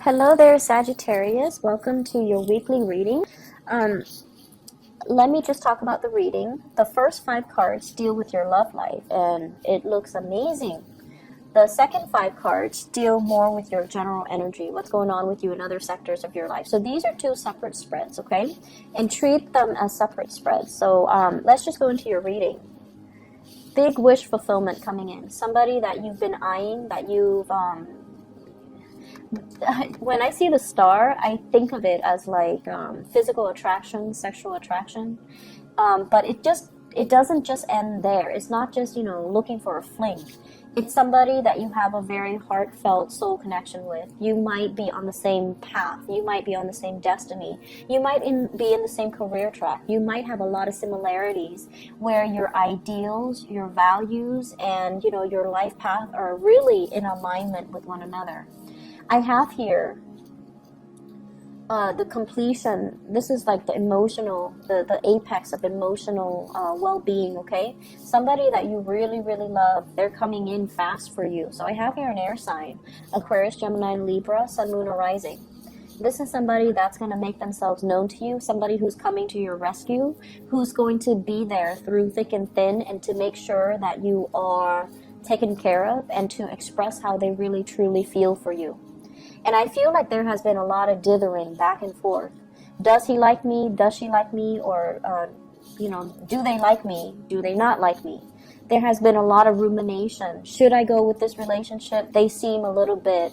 Hello there, Sagittarius. Welcome to your weekly reading. Let me just talk about the reading. The first 5 cards deal with your love life, and it looks amazing. The second 5 cards deal more with your general energy, what's going on with you in other sectors of your life. So these are 2 separate spreads, okay? And treat them as separate spreads. So let's just go into your reading. Big wish fulfillment coming in. Somebody that you've been eyeing, that you've... when I see the star, I think of it as like physical attraction, sexual attraction. But it doesn't just end there. It's not just, looking for a fling. It's somebody that you have a very heartfelt soul connection with. You might be on the same path. You might be on the same destiny. You might be in the same career track. You might have a lot of similarities where your ideals, your values, and, your life path are really in alignment with one another. I have here the completion. This is like the emotional, the apex of emotional well-being, okay? Somebody that you really, really love, they're coming in fast for you. So I have here an air sign, Aquarius, Gemini, and Libra, Sun, Moon, or Rising. This is somebody that's going to make themselves known to you, somebody who's coming to your rescue, who's going to be there through thick and thin and to make sure that you are taken care of and to express how they really, truly feel for you. And I feel like there has been a lot of dithering back and forth. Does he like me? Does she like me? Or, do they like me? Do they not like me? There has been a lot of rumination. Should I go with this relationship? They seem a little bit,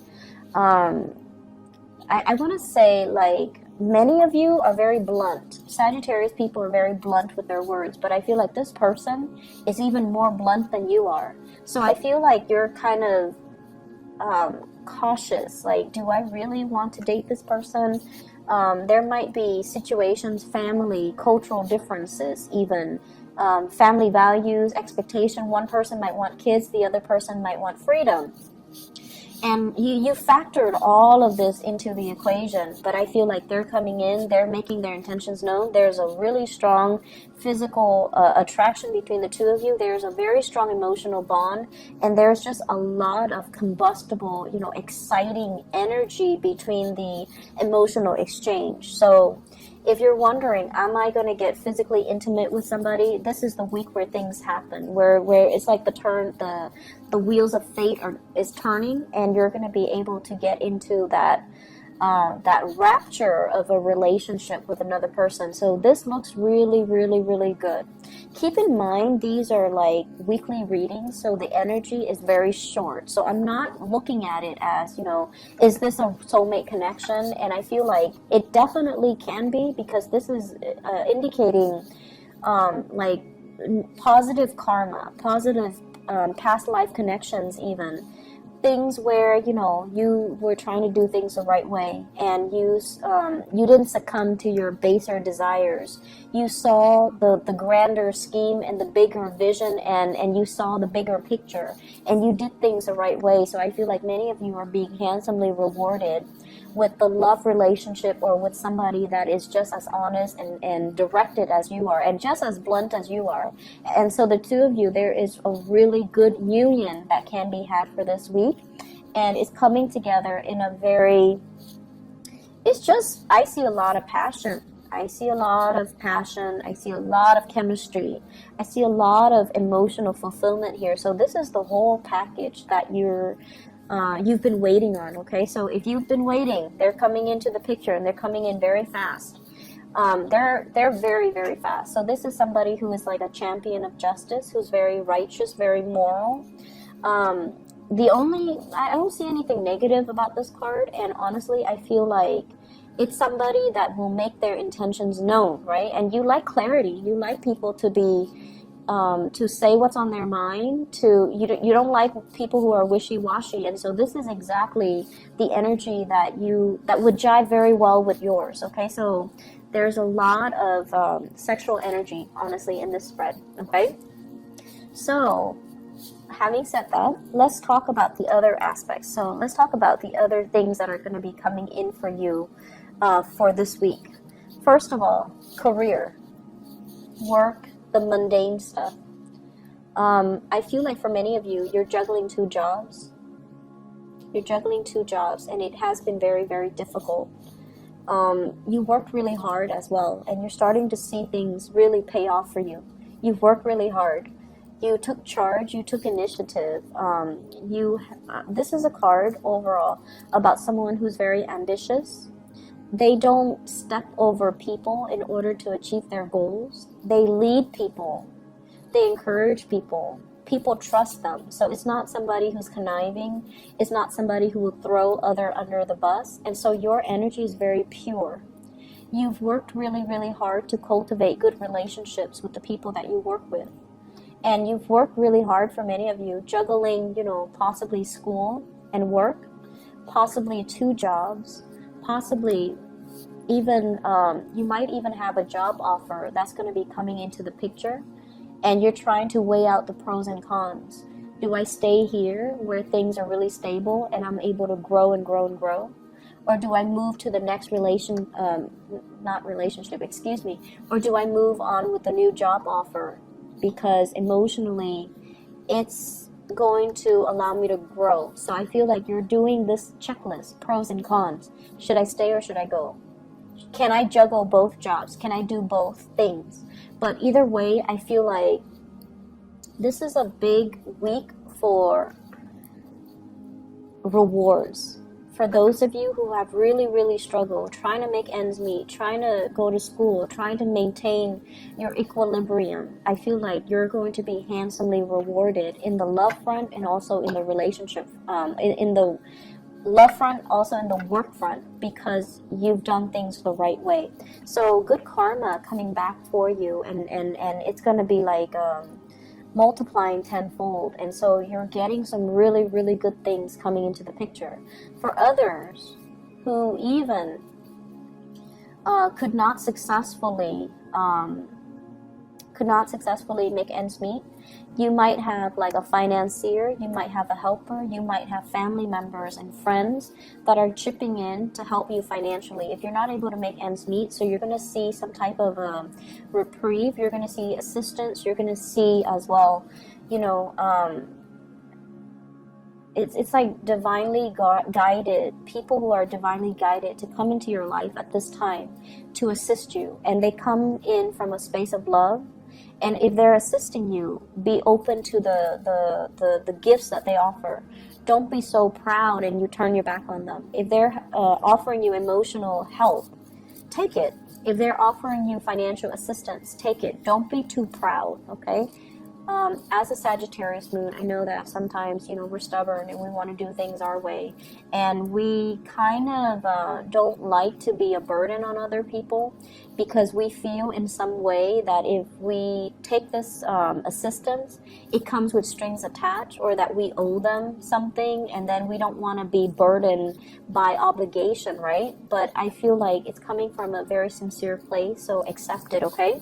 I want to say, like, many of you are very blunt. Sagittarius people are very blunt with their words, but I feel like this person is even more blunt than you are. So I feel like you're kind of cautious, like, do I really want to date this person? There might be situations, family, cultural differences, even family values, expectation. One person might want kids, the other person might want freedom. And you factored all of this into the equation, but I feel like they're coming in, they're making their intentions known. There's a really strong physical attraction between the two of you. There's a very strong emotional bond, and there's just a lot of combustible, exciting energy between the emotional exchange. So if you're wondering, am I going to get physically intimate with somebody? This is the week where things happen, where it's like the wheels of fate is turning, and you're going to be able to get into that rapture of a relationship with another person. So this looks really, really, really good. Keep in mind, these are like weekly readings, so the energy is very short. So I'm not looking at it as, is this a soulmate connection? And I feel like it definitely can be, because this is indicating like positive karma, positive past life connections, even things where you were trying to do things the right way, and you didn't succumb to your baser desires. You saw the grander scheme and the bigger vision, and you saw the bigger picture, and you did things the right way. So I feel like many of you are being handsomely rewarded with the love relationship, or with somebody that is just as honest and directed as you are, and just as blunt as you are. And so the two of you, there is a really good union that can be had for this week, and it's coming together in a very, I see a lot of passion. I see a lot of passion. I see a lot of chemistry. I see a lot of emotional fulfillment here. So this is the whole package that you've been waiting on, okay? So if you've been waiting, they're coming into the picture, and they're coming in very fast. They're very, very fast. So this is somebody who is like a champion of justice, who's very righteous, very moral. I don't see anything negative about this card, and honestly, I feel like it's somebody that will make their intentions known, right? And you like clarity. You like people to be to say what's on their mind. You don't like people who are wishy-washy, and so this is exactly the energy that would jive very well with yours. Okay, so there's a lot of sexual energy, honestly, in this spread. Okay, so having said that, let's talk about the other aspects. So let's talk about the other things that are going to be coming in for you for this week. First of all, career, work, the mundane stuff. I feel like for many of you, you're juggling 2 jobs. You're juggling 2 jobs, and it has been very, very difficult. You worked really hard as well, and you're starting to see things really pay off for you. You've worked really hard. You took charge, you took initiative. This is a card overall about someone who's very ambitious. They don't step over people in order to achieve their goals. They lead people. They encourage people. People trust them. So it's not somebody who's conniving. It's not somebody who will throw other under the bus. And so your energy is very pure. You've worked really, really hard to cultivate good relationships with the people that you work with. And you've worked really hard, for many of you, juggling, possibly school and work, possibly 2 jobs, possibly even, you might even have a job offer that's going to be coming into the picture. And you're trying to weigh out the pros and cons. Do I stay here where things are really stable and I'm able to grow and grow and grow? Or do I move to the next or do I move on with a new job offer? Because emotionally, it's going to allow me to grow. So I feel like you're doing this checklist, pros and cons. Should I stay or should I go? Can I juggle both jobs? Can I do both things? But either way, I feel like this is a big week for rewards. For those of you who have really, really struggled, trying to make ends meet, trying to go to school, trying to maintain your equilibrium, I feel like you're going to be handsomely rewarded in the love front and also in the relationship, in the love front, also in the work front, because you've done things the right way. So good karma coming back for you, and it's going to be like multiplying tenfold. And so you're getting some really, really good things coming into the picture. For others who even could not successfully make ends meet, you might have like a financier, you might have a helper, you might have family members and friends that are chipping in to help you financially. If you're not able to make ends meet, so you're going to see some type of reprieve, you're going to see assistance, you're going to see as well, it's like divinely guided, people who are divinely guided to come into your life at this time to assist you. And they come in from a space of love. And if they're assisting you, be open to the gifts that they offer. Don't be so proud and you turn your back on them. If they're offering you emotional help, take it. If they're offering you financial assistance, take it. Don't be too proud, okay? As a Sagittarius moon, I know that sometimes, we're stubborn and we want to do things our way. And we kind of don't like to be a burden on other people, because we feel in some way that if we take this assistance, it comes with strings attached, or that we owe them something, and then we don't want to be burdened by obligation, right? But I feel like it's coming from a very sincere place, so accept it, okay?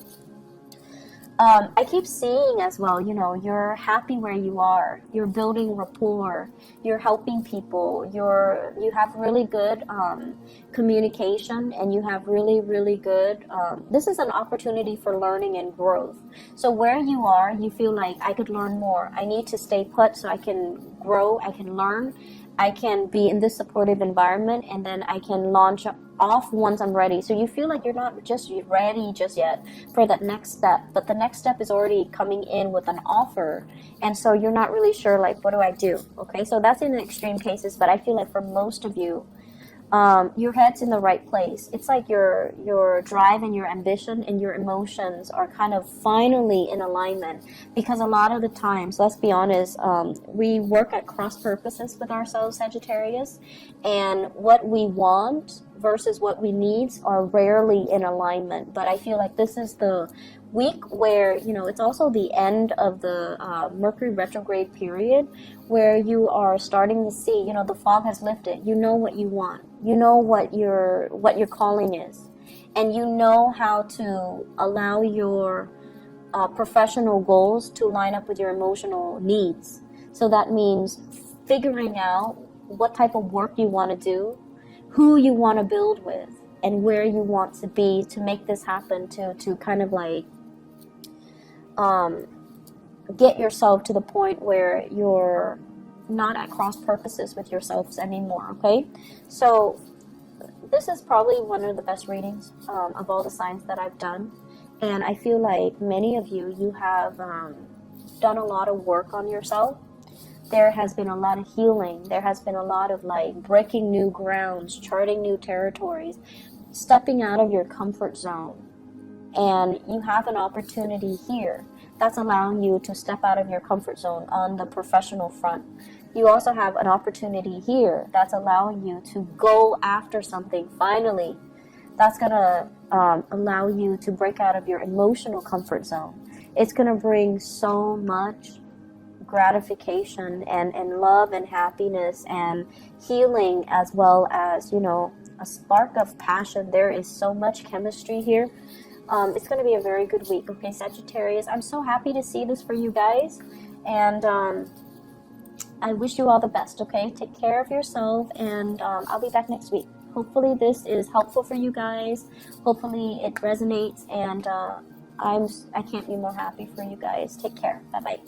I keep seeing as well, you're happy where you are, you're building rapport, you're helping people, you have really good communication, and you have really, really good, this is an opportunity for learning and growth. So where you are, you feel like, I could learn more, I need to stay put so I can grow, I can learn, I can be in this supportive environment, and then I can launch off once I'm ready. So you feel like you're not just ready just yet for that next step, but the next step is already coming in with an offer, and so you're not really sure, like, what do I do? Okay, so that's in the extreme cases, but I feel like for most of you, your head's in the right place. It's like your drive and your ambition and your emotions are kind of finally in alignment, because a lot of the times, let's be honest, we work at cross purposes with ourselves, Sagittarius, and what we want versus what we need are rarely in alignment. But I feel like this is the week where, it's also the end of the Mercury retrograde period, where you are starting to see, the fog has lifted. You know what you want. You know what your calling is. And you know how to allow your professional goals to line up with your emotional needs. So that means figuring out what type of work you want to do, who you want to build with, and where you want to be to make this happen, to kind of like get yourself to the point where you're not at cross purposes with yourselves anymore, okay? So this is probably one of the best readings of all the signs that I've done. And I feel like many of you, you have done a lot of work on yourself. There has been a lot of healing. There has been a lot of like breaking new grounds, charting new territories, stepping out of your comfort zone. And you have an opportunity here that's allowing you to step out of your comfort zone on the professional front. You also have an opportunity here that's allowing you to go after something finally. That's going to allow you to break out of your emotional comfort zone. It's going to bring so much gratification and love and happiness and healing, as well as, you know, a spark of passion. There is so much chemistry here. It's going to be a very good week, okay, Sagittarius? I'm so happy to see this for you guys, and I wish you all the best, okay? Take care of yourself, and I'll be back next week. Hopefully this is helpful for you guys. Hopefully it resonates, and I can't be more happy for you guys. Take care. Bye-bye.